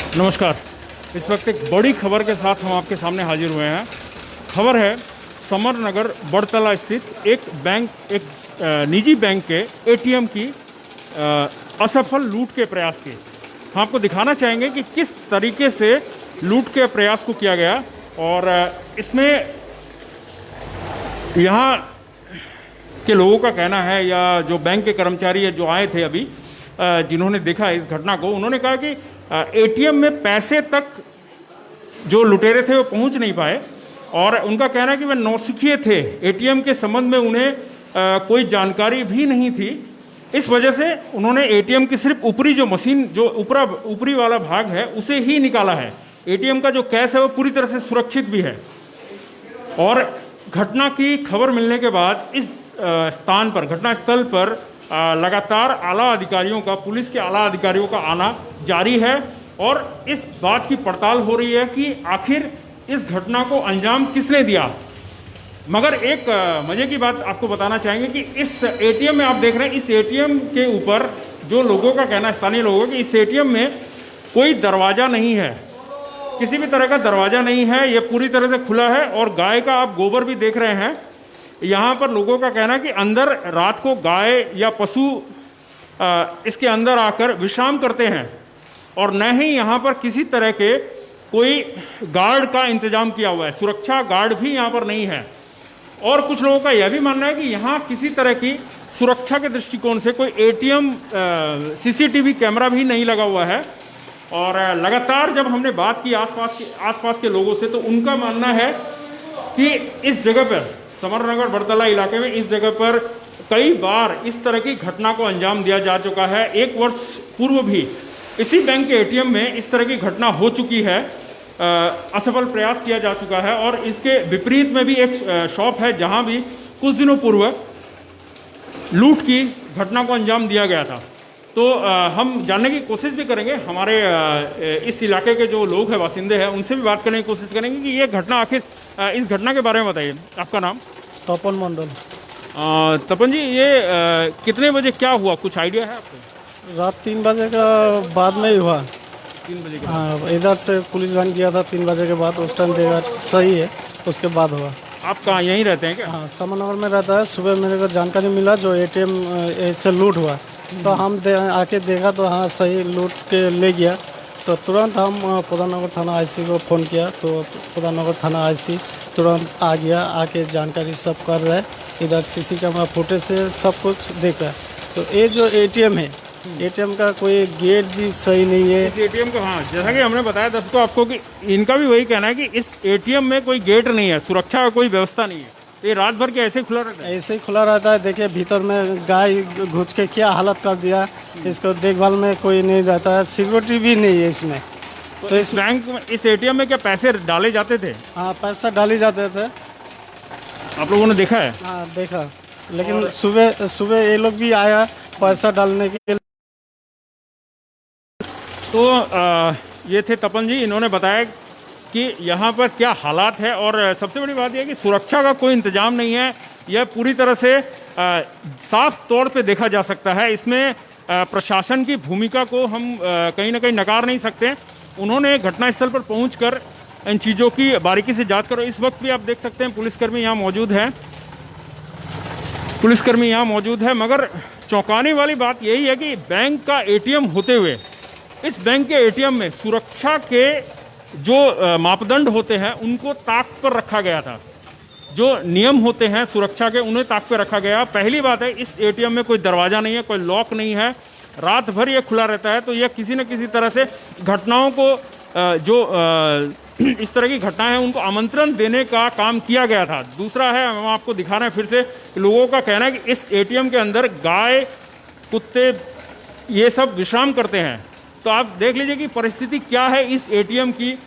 नमस्कार। इस वक्त एक बड़ी खबर के साथ हम आपके सामने हाजिर हुए हैं। खबर है समर नगर बड़तला स्थित एक निजी बैंक के एटीएम की असफल लूट के प्रयास की। हम आपको दिखाना चाहेंगे कि किस तरीके से लूट के प्रयास को किया गया और इसमें यहाँ के लोगों का कहना है या जो बैंक के कर्मचारी है जो आए थे अभी जिन्होंने देखा इस घटना को, उन्होंने कहा कि एटीएम में पैसे तक जो लुटेरे थे वो पहुंच नहीं पाए और उनका कहना है कि वे नौसिखिए थे। एटीएम के संबंध में उन्हें कोई जानकारी भी नहीं थी। इस वजह से उन्होंने एटीएम की सिर्फ ऊपरी जो मशीन जो ऊपरी वाला भाग है उसे ही निकाला है। एटीएम का जो कैश है वो पूरी तरह से सुरक्षित भी है। और घटना की खबर मिलने के बाद इस स्थान पर, घटनास्थल पर लगातार आला अधिकारियों का, पुलिस के आला अधिकारियों का आना जारी है और इस बात की पड़ताल हो रही है कि आखिर इस घटना को अंजाम किसने दिया। मगर एक मजे की बात आपको बताना चाहेंगे कि इस एटीएम में आप देख रहे हैं, इस एटीएम के ऊपर जो लोगों का कहना है, स्थानीय लोगों का, इस एटीएम में कोई दरवाजा नहीं है, किसी भी तरह का दरवाजा नहीं है, ये पूरी तरह से खुला है। और गाय का आप गोबर भी देख रहे हैं। यहाँ पर लोगों का कहना है कि अंदर रात को गाय या पशु इसके अंदर आकर विश्राम करते हैं और न ही यहाँ पर किसी तरह के कोई गार्ड का इंतजाम किया हुआ है, सुरक्षा गार्ड भी यहाँ पर नहीं है। और कुछ लोगों का यह भी मानना है कि यहाँ किसी तरह की सुरक्षा के दृष्टिकोण से कोई एटीएम सीसीटीवी कैमरा भी नहीं लगा हुआ है। और लगातार जब हमने बात की आसपास के लोगों से, तो उनका मानना है कि इस जगह पर, समरनगर बड़तला इलाके में, इस जगह पर कई बार इस तरह की घटना को अंजाम दिया जा चुका है। एक वर्ष पूर्व भी इसी बैंक के एटीएम में इस तरह की घटना हो चुकी है, असफल प्रयास किया जा चुका है। और इसके विपरीत में भी एक शॉप है जहां भी कुछ दिनों पूर्व लूट की घटना को अंजाम दिया गया था। तो हम जानने की कोशिश भी करेंगे, हमारे इस इलाके के जो लोग हैं, बासिंदे हैं, उनसे भी बात करने की कोशिश करेंगे कि ये घटना आखिर, इस घटना के बारे में बताइए। आपका नाम? तपन मंडल। तपन जी, ये कितने बजे क्या हुआ, कुछ आइडिया है आपको? रात 3 बजे का बाद में ही हुआ। 3 बजे के? हाँ, इधर से पुलिस वैन किया था 3 बजे के बाद, उस टाइम देखा सही है, उसके बाद हुआ। आप कहाँ यहीं रहते हैं क्या? हाँ, समरनगर में रहता है। सुबह मेरे को जानकारी मिला जो एटीएम से लूट हुआ, तो हम आके देखा तो हाँ सही लूट के ले गया। तो तुरंत हम प्रधाननगर थाना आईसी को फ़ोन किया, तो प्रधाननगर थाना आईसी तुरंत आ गया, आके जानकारी सब कर रहा है। इधर सीसी कैमरा फुटेज से सब कुछ देख रहा है। तो ये जो एटीएम है, एटीएम का कोई गेट भी सही नहीं है। इस एटीएम को, हाँ, जैसा कि हमने बताया दर्शकों आपको कि इनका भी वही कहना है कि इस एटीएम में कोई गेट नहीं है, सुरक्षा का कोई व्यवस्था नहीं है। तो ये रात भर के ऐसे खुला रहता है? ऐसे ही खुला रहता है। देखिए भीतर में गाय घुस के क्या हालत कर दिया, इसको देखभाल में कोई नहीं रहता है, सिक्योरिटी भी नहीं है इसमें। तो इस बैंक में, इस एटीएम में क्या पैसे डाले जाते थे? हाँ, पैसा डाले जाते थे। आप लोगों ने देखा है? हाँ, देखा। लेकिन सुबह ये लोग भी आया पैसा डालने के लिए। तो ये थे तपन जी, इन्होंने बताया कि यहाँ पर क्या हालात है। और सबसे बड़ी बात यह है कि सुरक्षा का कोई इंतजाम नहीं है। यह पूरी तरह से साफ तौर पे देखा जा सकता है। इसमें प्रशासन की भूमिका को हम कहीं ना कहीं नकार नहीं सकते। उन्होंने घटनास्थल पर पहुंचकर इन चीज़ों की बारीकी से जांच करो। इस वक्त भी आप देख सकते हैं पुलिसकर्मी यहाँ मौजूद है। मगर चौंकाने वाली बात यही है कि बैंक का एटीएम होते हुए इस बैंक के एटीएम में सुरक्षा के जो मापदंड होते हैं उनको ताक पर रखा गया था। जो नियम होते हैं सुरक्षा के, उन्हें ताक पर रखा गया। पहली बात है, इस एटीएम में कोई दरवाज़ा नहीं है, कोई लॉक नहीं है, रात भर ये खुला रहता है। तो यह किसी न किसी तरह से घटनाओं को इस तरह की घटनाएं हैं उनको आमंत्रण देने का काम किया गया था। दूसरा है, हम आपको दिखा रहे हैं फिर से, लोगों का कहना है कि इस एटीएम के अंदर गाय, कुत्ते, ये सब विश्राम करते हैं। तो आप देख लीजिए कि परिस्थिति क्या है इस एटीएम की।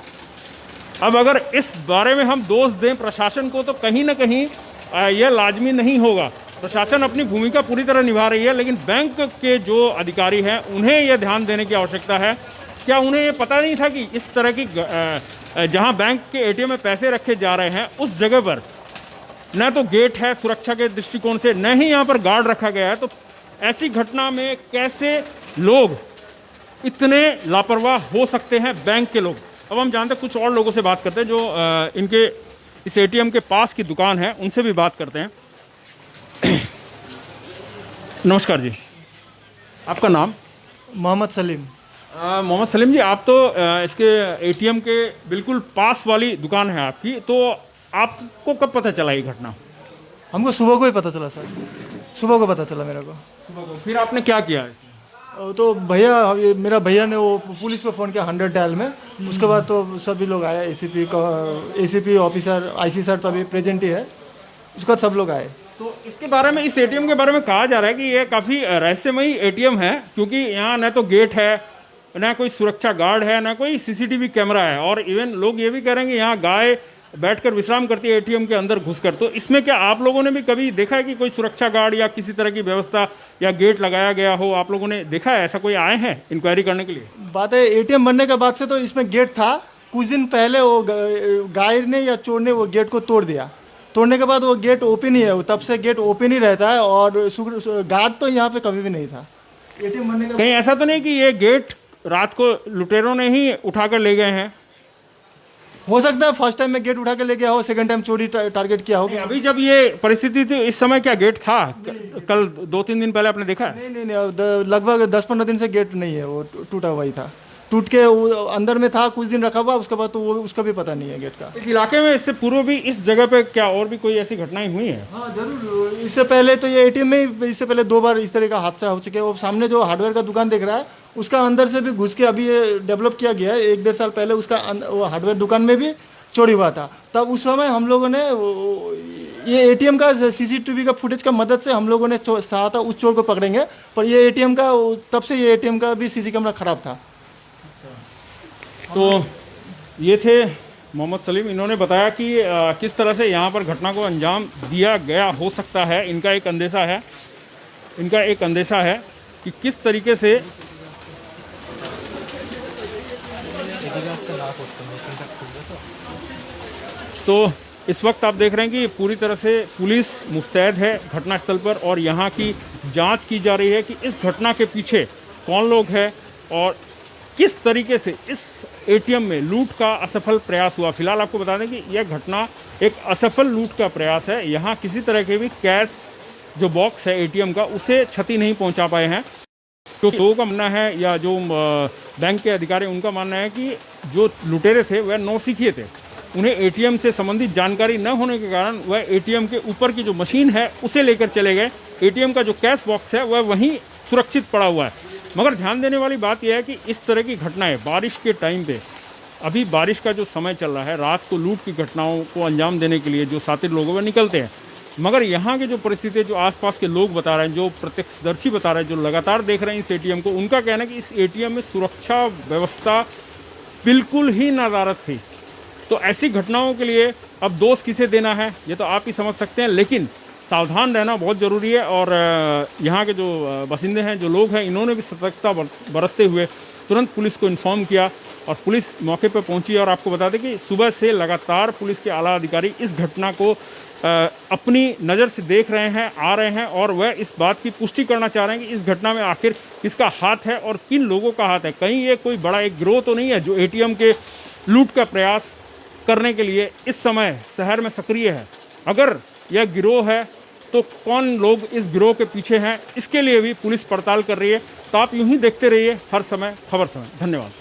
अब अगर इस बारे में हम दोष दें प्रशासन को, तो कहीं ना कहीं यह लाजमी नहीं होगा। प्रशासन अपनी भूमिका पूरी तरह निभा रही है, लेकिन बैंक के जो अधिकारी हैं उन्हें यह ध्यान देने की आवश्यकता है। क्या उन्हें ये पता नहीं था कि इस तरह की जहां बैंक के एटीएम में पैसे रखे जा रहे हैं उस जगह पर न तो गेट है सुरक्षा के दृष्टिकोण से, न ही यहाँ पर गार्ड रखा गया है। तो ऐसी घटना में कैसे लोग इतने लापरवाह हो सकते हैं बैंक के लोग। अब हम जानते हैं, कुछ और लोगों से बात करते हैं जो इनके इस एटीएम के पास की दुकान है, उनसे भी बात करते हैं। नमस्कार जी, आपका नाम? मोहम्मद सलीम। मोहम्मद सलीम जी, आप तो इसके एटीएम के बिल्कुल पास वाली दुकान है आपकी, तो आपको कब पता चला ये घटना? हमको सुबह को ही पता चला सर, सुबह को पता चला मेरे को। सुबह को फिर आपने क्या किया? तो भैया, मेरा भैया ने वो पुलिस को फ़ोन किया 100 डायल में। उसके बाद तो सभी लोग आए, एसीपी ऑफिसर, आईसी सर तो अभी प्रेजेंट ही है, उसके बाद सब लोग आए। तो इसके बारे में, इस एटीएम के बारे में कहा जा रहा है कि ये काफ़ी रहस्यमयी एटीएम है, क्योंकि यहाँ न तो गेट है, ना कोई सुरक्षा गार्ड है, ना कोई सीसीटीवी कैमरा है, और इवन लोग ये भी कह रहे हैं कि यहाँ गाय बैठकर विश्राम करती है एटीएम के अंदर घुसकर। तो इसमें क्या आप लोगों ने भी कभी देखा है कि कोई सुरक्षा गार्ड या किसी तरह की व्यवस्था या गेट लगाया गया हो? आप लोगों ने देखा है, ऐसा कोई आए हैं इंक्वायरी करने के लिए? बात है, एटीएम बनने के बाद से तो इसमें गेट था। कुछ दिन पहले वो गाय ने या चोर ने वो गेट को तोड़ दिया। तोड़ने के बाद वो गेट ओपन ही है, तब से गेट ओपन ही रहता है, और गार्ड तो यहाँ पे कभी भी नहीं था। एटीएम बनने के कहीं ऐसा तो नहीं कि ये गेट रात को लुटेरों ने ही उठाकर ले गए हैं? हो सकता है फर्स्ट टाइम में गेट उठा के ले गया हो, सेकंड टाइम चोरी टारगेट किया हो। अभी जब ये परिस्थिति थी, इस समय क्या गेट था? कल 2-3 दिन पहले आपने देखा है? नहीं, लगभग 10-15 दिन से गेट नहीं है, वो टूटा हुआ ही था। टूट के वो अंदर में था, कुछ दिन रखा हुआ, उसके बाद तो वो उसका भी पता नहीं है गेट का। इस इलाके में इससे पूर्व भी इस जगह पे क्या और भी कोई ऐसी घटनाएं हुई हैं? हाँ जरूर, इससे पहले तो ये एटीएम में इससे पहले 2 बार इस तरह का हादसा हो चुका है। वो सामने जो हार्डवेयर का दुकान दिख रहा है, उसका अंदर से भी घुस के अभी ये डेवलप किया गया है। 1-1.5 साल पहले उसका वो हार्डवेयर दुकान में भी चोरी हुआ था। तब उस समय हम लोगों ने ये एटीएम का सीसीटीवी का फुटेज का मदद से हम लोगों ने चाहा था उस चोर को पकड़ेंगे, पर ये एटीएम का तब से ये एटीएम का भी सीसी कैमरा खराब था। तो ये थे मोहम्मद सलीम, इन्होंने बताया कि किस तरह से यहाँ पर घटना को अंजाम दिया गया हो सकता है। इनका एक अंदेशा है कि किस तरीके से तो इस वक्त आप देख रहे हैं कि पूरी तरह से पुलिस मुस्तैद है घटनास्थल पर, और यहाँ की जांच की जा रही है कि इस घटना के पीछे कौन लोग हैं और किस तरीके से इस एटीएम में लूट का असफल प्रयास हुआ। फिलहाल आपको बता दें कि यह घटना एक असफल लूट का प्रयास है। यहाँ किसी तरह के भी कैश जो बॉक्स है एटीएम का, उसे क्षति नहीं पहुँचा पाए हैं। तो लोगों का मानना है, या जो बैंक के अधिकारी उनका मानना है कि जो लुटेरे थे वह नौसिखिए थे। उन्हें एटीएम से संबंधित जानकारी न होने के कारण वह एटीएम के ऊपर की जो मशीन है उसे लेकर चले गए। एटीएम का जो कैश बॉक्स है वह वहीं सुरक्षित पड़ा हुआ है। मगर ध्यान देने वाली बात यह है कि इस तरह की घटनाएं बारिश के टाइम पे, अभी बारिश का जो समय चल रहा है, रात को लूट की घटनाओं को अंजाम देने के लिए जो शातिर लोग वह निकलते हैं। मगर यहाँ की जो परिस्थिति, जो आसपास के लोग बता रहे हैं, जो प्रत्यक्षदर्शी बता रहे हैं, जो लगातार देख रहे हैं इस एटीएम को, उनका कहना है कि इस एटीएम में सुरक्षा व्यवस्था बिल्कुल ही नदारद थी। तो ऐसी घटनाओं के लिए अब दोष किसे देना है ये तो आप ही समझ सकते हैं, लेकिन सावधान रहना बहुत ज़रूरी है। और यहाँ के जो बासिंदे हैं, जो लोग हैं, इन्होंने भी सतर्कता बरतते हुए तुरंत पुलिस को इन्फॉर्म किया, और पुलिस मौके पर पहुंची। और आपको बता दें कि सुबह से लगातार पुलिस के आला अधिकारी इस घटना को अपनी नज़र से देख रहे हैं, आ रहे हैं, और वह इस बात की पुष्टि करना चाह रहे हैं कि इस घटना में आखिर किसका हाथ है और किन लोगों का हाथ है। कहीं ये कोई बड़ा एक गिरोह तो नहीं है जो एटीएम के लूट का प्रयास करने के लिए इस समय शहर में सक्रिय है। अगर यह गिरोह है तो कौन लोग इस गिरोह के पीछे हैं, इसके लिए भी पुलिस पड़ताल कर रही है। तो आप यूं ही देखते रहिए हर समय खबर समय। धन्यवाद।